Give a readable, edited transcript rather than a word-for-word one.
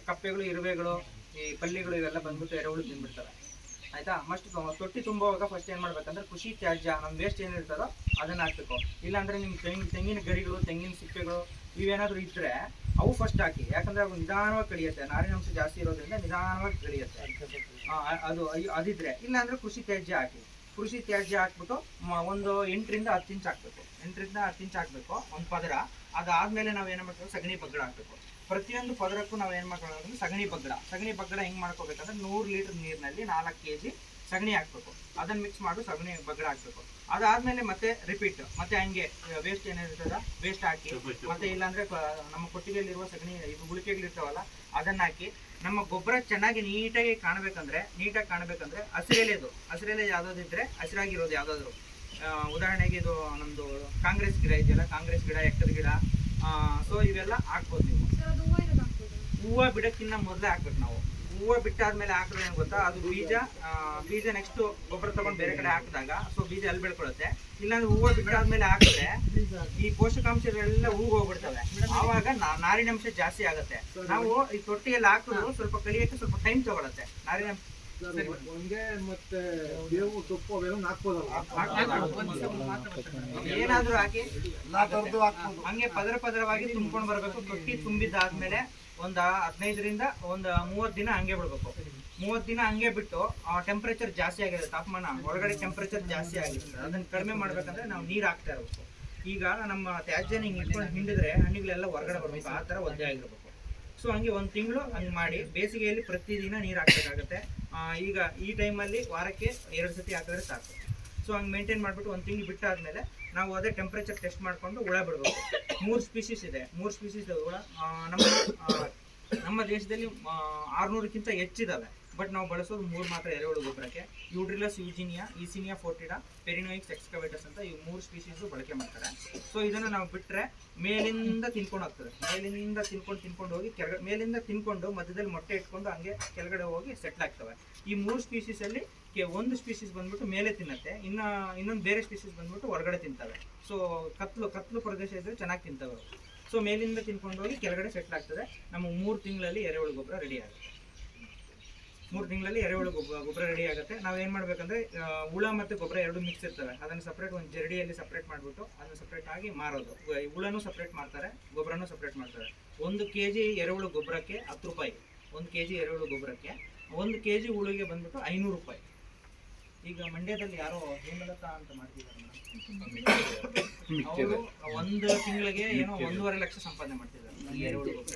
ಕಪ್ಪೆಗಳು, ಇರುವೆಗಳು, ಈ ಪಲ್ಲಿಗಳು ಇವೆಲ್ಲ ಬಂದ್ಬಿಟ್ಟು ಎರೆಹುಳು ತಿಂದ್ಬಿಡ್ತವೆ. ಆಯ್ತಾ. ತೊಟ್ಟಿ ತುಂಬುವಾಗ ಫಸ್ಟ್ ಏನ್ ಮಾಡ್ಬೇಕಂದ್ರೆ ಕೃಷಿ ತ್ಯಾಜ್ಯ ನಮ್ಮ ವೇಸ್ಟ್ ಏನಿರ್ತದೋ ಅದನ್ನ ಹಾಕ್ಬೇಕು. ಇಲ್ಲಾಂದ್ರೆ ನಿಮ್ ತೆಂಗಿನ ಗರಿಗಳು, ತೆಂಗಿನ ಸಿಪ್ಪೆಗಳು ಇವೇನಾದ್ರು ಇದ್ರೆ ಅವು ಫಸ್ಟ್ ಹಾಕಿ. ಯಾಕಂದ್ರೆ ಅವು ನಿಧಾನವಾಗಿ ಕಡಿಯುತ್ತೆ, ನಾರಿನಾಂಶ ಜಾಸ್ತಿ ಇರೋದ್ರಿಂದ ನಿಧಾನವಾಗಿ ಕಡಿಯುತ್ತೆ. ಅದಿದ್ರೆ ಇಲ್ಲಾಂದ್ರೆ ಕೃಷಿ ತ್ಯಾಜ್ಯ ಹಾಕಿ. ಕೃಷಿ ತ್ಯಾಜ್ಯ ಹಾಕ್ಬಿಟ್ಟು ಒಂದು 8 ರಿಂದ 10 ಇಂಚ್ ಹಾಕ್ಬೇಕು. 8 ರಿಂದ 10 ಇಂಚ್ ಹಾಕ್ಬೇಕು ಒಂದು ಪದರ. ಅದಾದ್ಮೇಲೆ ನಾವ್ ಏನ್ ಮಾಡ್ಬೇಕು, ಸಗಣಿ ಬಗ್ಗಡ ಹಾಕ್ಬೇಕು. ಪ್ರತಿಯೊಂದು ಪದರಕ್ಕೂ ನಾವ್ ಏನ್ ಮಾಡ್ಕೊಳ್ಳೋದು, ಸಗಣಿ ಬಗ್ಗಡ ಹೆಂಗ್ ಮಾಡ್ಕೋಬೇಕಂದ್ರೆ 100 ಲೀಟರ್ ನೀರಿನಲ್ಲಿ 4 kg ಸಗಣಿ ಹಾಕ್ಬೇಕು. ಅದನ್ನ ಮಿಕ್ಸ್ ಮಾಡಿ ಸಗಣಿ ಬಗ್ಗಡ ಹಾಕ್ಬೇಕು. ಅದಾದ್ಮೇಲೆ ಮತ್ತೆ ರಿಪೀಟ್, ಮತ್ತೆ ಹಂಗೆ ವೇಸ್ಟ್ ಏನಿರ್ತದ ವೇಸ್ಟ್ ಹಾಕಿ, ಮತ್ತೆ ಇಲ್ಲಾಂದ್ರೆ ನಮ್ಮ ಕೊಟ್ಟಿಗೆಯಲ್ಲಿರುವ ಸಗಣಿ ಗುಳಿಕೆಗಳಿರ್ತಾವಲ್ಲ ಅದನ್ನ ಹಾಕಿ. ನಮ್ಮ ಗೊಬ್ಬರ ಚೆನ್ನಾಗಿ ನೀಟಾಗಿ ಕಾಣಬೇಕಂದ್ರೆ ಹಸಿರೆಲೆ ಯಾವ್ದಾದಿದ್ರೆ ಹಸಿರಾಗಿರೋದು ಯಾವ್ದಾದ್ರು, ಉದಾಹರಣೆಗೆ ಇದು ನಮ್ದು ಕಾಂಗ್ರೆಸ್ ಗಿಡ ಇದೆಯಲ್ಲ, ಕಾಂಗ್ರೆಸ್ ಗಿಡ, ಎಕ್ಕದ ಗಿಡ, ಸೊ ಇವೆಲ್ಲ ಹಾಕ್ಬೋದು ನೀವು. ಹೂವು ಬಿಡಕ್ಕಿಂತ ಮೊದಲೇ ಹಾಕ್ಬೇಕು ನಾವು. ಹೂವು ಬಿಟ್ಟಾದ್ಮೇಲೆ ಹಾಕಿದ್ರೆ ಏನು ಗೊತ್ತಾ, ಅದು ಬೀಜ ನೆಕ್ಸ್ಟ್ ಗೊಬ್ಬರ ತಗೊಂಡು ಬೇರೆ ಕಡೆ ಹಾಕಿದಾಗ ಸೊ ಬೀಜ ಅಲ್ಲಿ ಬೆಳ್ಕೊಳುತ್ತೆ. ಇಲ್ಲಾಂದ್ರೆ ಹೂವು ಬಿಟ್ಟಾದ್ಮೇಲೆ ಹಾಕಿದ್ರೆ ಈ ಪೋಷಕಾಂಶಗಳೆಲ್ಲ ಹೂವು ಹೋಗ್ಬಿಡ್ತವೆ. ಆವಾಗ ನಾರಿನಾಂಶ ಜಾಸ್ತಿ ಆಗುತ್ತೆ. ನಾವು ಈ ತೊಟ್ಟಿಯಲ್ಲಿ ಹಾಕಿದ್ರು ಸ್ವಲ್ಪ ಕಲಿಯಕ್ಕೆ ಸ್ವಲ್ಪ ಟೈಮ್ ತಗೊಳುತ್ತೆ. ನಾರಿನಾಂಶ ಏನಾದ್ರೂ ಹಾಕಿ ಹಂಗೆ ಪದರವಾಗಿ ತುಂಬ್ಕೊಂಡು ಬರ್ಬೇಕು. ತೊಟ್ಟಿ ತುಂಬಿದ್ದಾದ್ಮೇಲೆ ಒಂದು 15 ರಿಂದ 30 ದಿನ ಹಂಗೆ ಬಿಡ್ಬೇಕು. 30 ದಿನ ಹಂಗೆ ಬಿಟ್ಟು ಟೆಂಪರೇಚರ್ ಜಾಸ್ತಿ ಆಗಿದೆ, ತಾಪಮಾನ ಒಳಗಡೆ ಟೆಂಪರೇಚರ್ ಜಾಸ್ತಿ ಆಗಿರ್ತದೆ. ಅದನ್ನ ಕಡಿಮೆ ಮಾಡ್ಬೇಕಂದ್ರೆ ನಾವು ನೀರು ಹಾಕ್ತಾ ಇರಬೇಕು. ಈಗ ನಮ್ಮ ತ್ಯಾಜ್ಯನ ಹಿಂಗೆ ಇಟ್ಕೊಂಡು ಹಿಂಡಿದ್ರೆ ಹಣ್ಣಿಗಳೆಲ್ಲ ಹೊರಗಡೆ ಬರ್ಬೇಕು, ಆ ಥರ ಒದ್ದೆ ಆಗಿರ್ಬೇಕು. ಸೊ ಹಂಗೆ 1 ತಿಂಗಳು ಹಂಗೆ ಮಾಡಿ. ಬೇಸಿಗೆಯಲ್ಲಿ ಪ್ರತಿದಿನ ನೀರು ಹಾಕ್ಬೇಕಾಗತ್ತೆ. ಈಗ ಈ ಟೈಮಲ್ಲಿ ವಾರಕ್ಕೆ 2 ಸತಿ ಹಾಕಿದ್ರೆ ಸಾಕು. ಸೊ ಹಂಗೆ ಮೇಂಟೈನ್ ಮಾಡಿಬಿಟ್ಟು 1 ತಿಂಗಳು ಬಿಟ್ಟಾದ್ಮೇಲೆ ನಾವು ಅದೇ ಟೆಂಪರೇಚರ್ ಟೆಸ್ಟ್ ಮಾಡಿಕೊಂಡು ಹುಳ ಬಿಡಬೇಕು. 3 ಸ್ಪೀಸೀಸ್ ಇದೆ. 3 ಸ್ಪೀಸೀಸ್ ಹುಳ ನಮ್ಮ ದೇಶದಲ್ಲಿ 600ಕ್ಕಿಂತ ಹೆಚ್ಚಿದಾವೆ. ಬಟ್ ನಾವು ಬಳಸೋದು 3 ಮಾತ್ರ ಎರೆಹುಳು ಗೊಬ್ಬರಕ್ಕೆ. ಯೂಡ್ರಿಲಸ್ ಯೂಜಿನಿಯಾ, ಈಸಿನಿಯಾ ಫೋರ್ಟಿಡಾ, ಪೆರಿನೋಯಿಕ್ಸ್ ಎಕ್ಸ್ಕವೇಟಸ್ ಅಂತ ಇವು 3 ಸ್ಪೀಸೀಸು ಬಳಕೆ ಮಾಡ್ತಾರೆ. ಸೊ ಇದನ್ನು ನಾವು ಬಿಟ್ಟರೆ ಮೇಲಿಂದ ತಿನ್ಕೊಂಡು ಹೋಗ್ತದೆ. ಮೇಲಿಂದ ತಿನ್ಕೊಂಡು ಹೋಗಿ ಮೇಲಿಂದ ತಿನ್ಕೊಂಡು ಮಧ್ಯದಲ್ಲಿ ಮೊಟ್ಟೆ ಇಟ್ಕೊಂಡು ಹಂಗೆ ಕೆಳಗಡೆ ಹೋಗಿ ಸೆಟ್ಲ್ ಆಗ್ತವೆ. ಈ 3 ಸ್ಪೀಸೀಸಲ್ಲಿ ಒಂದು ಸ್ಪೀಸೀಸ್ ಬಂದ್ಬಿಟ್ಟು ಮೇಲೆ ತಿನ್ನತ್ತೆ, ಇನ್ನೊಂದು ಬೇರೆ ಸ್ಪೀಸೀಸ್ ಬಂದ್ಬಿಟ್ಟು ಹೊರಗಡೆ ತಿಂತವೆ. ಸೊ ಕತ್ಲು ಪ್ರದೇಶ ಇದ್ರೆ ಚೆನ್ನಾಗಿ ತಿಂತವೆ. ಸೊ ಮೇಲಿಂದ ತಿನ್ಕೊಂಡು ಹೋಗಿ ಕೆಳಗಡೆ ಸೆಟ್ಲ್ ಆಗ್ತದೆ. ನಮ್ಮ 3 ತಿಂಗಳಲ್ಲಿ ಎರೆಹುಳು ಗೊಬ್ಬರ ರೆಡಿ ಆಗುತ್ತೆ. 3 ತಿಂಗಳಲ್ಲಿ ಎರೆಹುಳು ಗೊಬ್ಬರ ರೆಡಿ ಆಗುತ್ತೆ. ನಾವೇನು ಮಾಡಬೇಕಂದ್ರೆ ಹುಳ ಮತ್ತು ಗೊಬ್ಬರ ಎರಡು ಮಿಕ್ಸ್ ಇರ್ತವೆ. ಅದನ್ನು ಸಪ್ರೇಟ್ ಒಂದು ಜರಡಿಯಲ್ಲಿ ಸಪ್ರೇಟ್ ಮಾಡಿಬಿಟ್ಟು ಅದನ್ನು ಸಪ್ರೇಟ್ ಆಗಿ ಮಾರೋದು. ಹುಳನೂ ಸಪ್ರೇಟ್ ಮಾಡ್ತಾರೆ, ಗೊಬ್ಬರನೂ ಸಪ್ರೇಟ್ ಮಾಡ್ತಾರೆ. 1 kg ಎರೆಹುಳು ಗೊಬ್ಬರಕ್ಕೆ 10 ರೂಪಾಯಿ. 1 kg ಎರೆಹುಳು ಗೊಬ್ಬರಕ್ಕೆ 1 kg ಹುಳಿಗೆ ಬಂದ್ಬಿಟ್ಟು 500 ರೂಪಾಯಿ. ಈಗ ಮಂಡ್ಯದಲ್ಲಿ ಯಾರೋ ಹೇಮಲತಾ ಅಂತ ಮಾಡ್ತಿದ್ದಾರೆ, ಅವರು 1 ತಿಂಗಳಿಗೆ ಏನೋ 1.5 ಲಕ್ಷ ಸಂಪಾದನೆ ಮಾಡ್ತಿದ್ದಾರೆ ಎರೆಹುಳು ಗೊಬ್ಬರ.